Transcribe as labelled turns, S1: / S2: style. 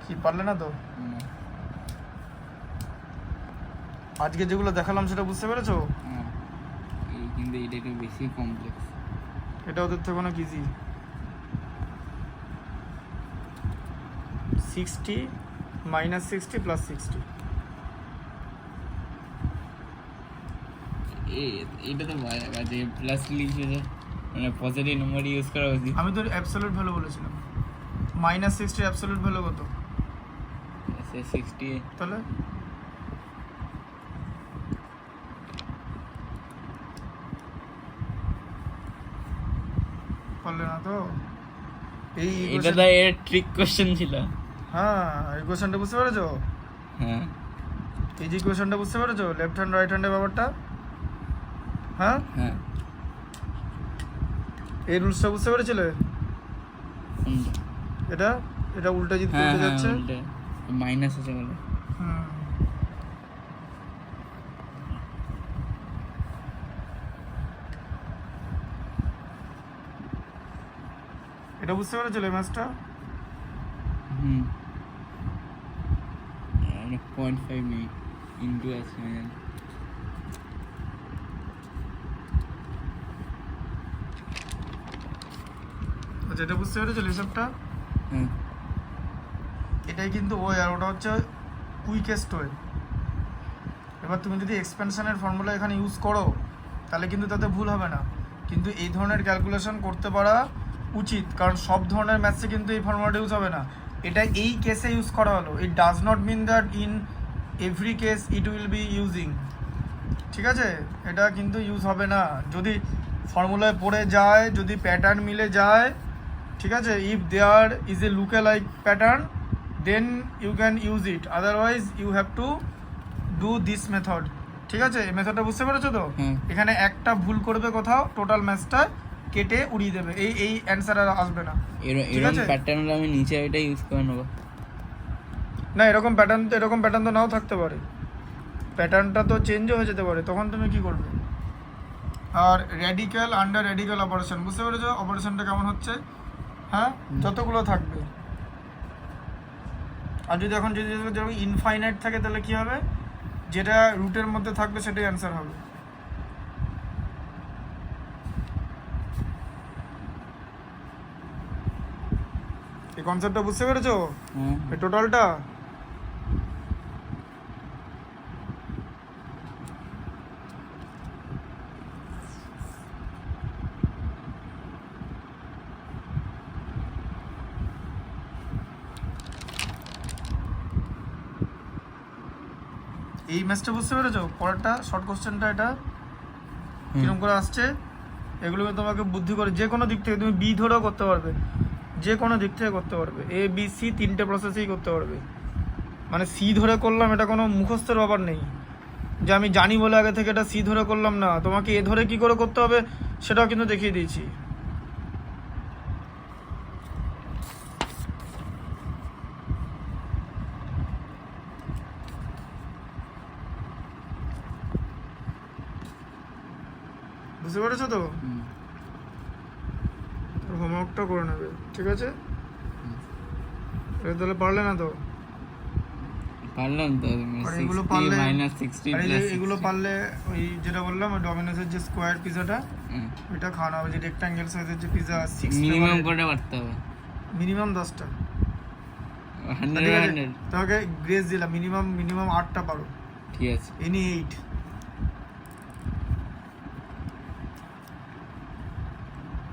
S1: কি পারলে না তো? আজকে যেগুলো দেখালাম সেটা বুঝতে পেরেছো?
S2: কিন্তু এটা একটু বেশি কমপ্লেক্স।
S1: এটা ওদের থেকে অনেক ইজি। 60 minus 60 plus 60।
S2: এটা তো বাজে প্লাস লিখেছে, মানে পজিটিভ নাম্বার ইউজ করা উচিত।
S1: আমি তো অ্যাবসলিউট ভ্যালু বলেছিলাম। মাইনাস 60 অ্যাবসলিউট ভ্যালু কত?
S2: 60।
S1: তাহলে পারলে না তো?
S2: এটা তো এর ট্রিক কোশ্চেন ছিল।
S1: হ্যাঁ, এই কোশ্চেনটা বুঝতে পেরেছো?
S2: হ্যাঁ,
S1: এই যে কোশ্চেনটা বুঝতে পেরেছো, লেফট হ্যান্ড রাইট হ্যান্ডের ব্যাপারটা? হ্যাঁ,
S2: হ্যাঁ।
S1: এই রুলসটা বুঝতে পেরেছিলে? এটা এটা উল্টা জিত করতে যাচ্ছে,
S2: মাইনাস আছে বলে।
S1: এটা বুঝতে পেরেছিলে ম্যাচটা?
S2: 0.5 মিনিট ইন্টু আছে।
S1: আচ্ছা, এটা বুঝতে পেরেছিলে হিসাবটা? এটাই কিন্তু ওয়ে, আর ওটা হচ্ছে কুইকেস্ট ওয়ে। এবার তুমি যদি এক্সপেনশনের ফর্মুলা এখানে ইউজ করো তাহলে কিন্তু তাতে ভুল হবে না, কিন্তু এই ধরনের ক্যালকুলেশন করতে পারা উচিত, কারণ সব ধরনের ম্যাথসে কিন্তু এই ফর্মুলাটা ইউজ হবে না। এটা এই কেসে ইউজ করা হলো, it does not mean that in every case it will be using. ঠিক আছে, এটা কিন্তু ইউজ হবে না যদি ফর্মুলায় পড়ে যায়, যদি প্যাটার্ন মিলে যায়। ঠিক আছে, if there is a look like pattern then you can use it, otherwise you have to do this method. ঠিক আছে, এই মেথডটা বুঝতে পেরেছো তো? এখানে একটা ভুল করবে কোথাও, টোটাল ম্যাথসটা কেটে উড়িয়ে দেবে, এই অ্যান্সার আর আসবে না। ঠিক আছে,
S2: প্যাটার্নটা আমি নিচে এটা ইউজ করে নেব
S1: না? এরকম প্যাটার্ন তো নাও থাকতে পারে, প্যাটার্নটা তো চেঞ্জও হয়ে যেতে পারে, তখন তুমি কি করবে? আর রেডিক্যাল আন্ডার রেডিক্যাল অপারেশন বুঝতে পেরেছো? অপারেশনটা কেমন হচ্ছে? হ্যাঁ, যতগুলো থাকবে। আর যদি এখন যদি ইনফাইনাইট থাকে তাহলে কি হবে? যেটা রুটের মধ্যে থাকবে সেটাই অ্যান্সার হবে। এই কনসেপ্টটা বুঝতে পেরেছো? এই টোটালটা এই ম্যাচটা বুঝতে পেরেছো? পরেরটা শর্ট কোশ্চেনটা এটা কিরকম করে আসছে, এগুলো তোমাকে বুদ্ধি করে যে কোনো দিক থেকে তুমি বি ধরেও করতে পারবে, যে কোনো দিক থেকে করতে পারবে, এ বি সি তিনটে প্রসেসেই করতে পারবে। মানে সি ধরে করলাম এটা কোনো মুখস্থের ব্যাপার নেই যে আমি জানি বলে আগে থেকে এটা সি ধরে করলাম না, তোমাকে এ ধরে কি করে করতে হবে সেটাও কিন্তু দেখিয়ে দিয়েছি। বুঝতে পেরেছো তো? হোমওয়ার্কটা করে নেবে, ঠিক আছে? এটা তাহলে পারলে না তো?
S2: পারলাম তো।
S1: এগুলো পারলে
S2: -60
S1: এগুলো পারলে ওই যেটা বললাম ওই ডমিনোসের যে স্কোয়ার পিজাটা ওইটা খাওয়ানো হবে, যে রেক্ট্যাঙ্গেল সাইজের যে পিজা 6
S2: মিনিমাম করে পারতে হবে,
S1: মিনিমাম 10টা।
S2: 100
S1: তোমাকে গ্রেস দিলাম, মিনিমাম 8টা পারো।
S2: ঠিক আছে,
S1: এনি 8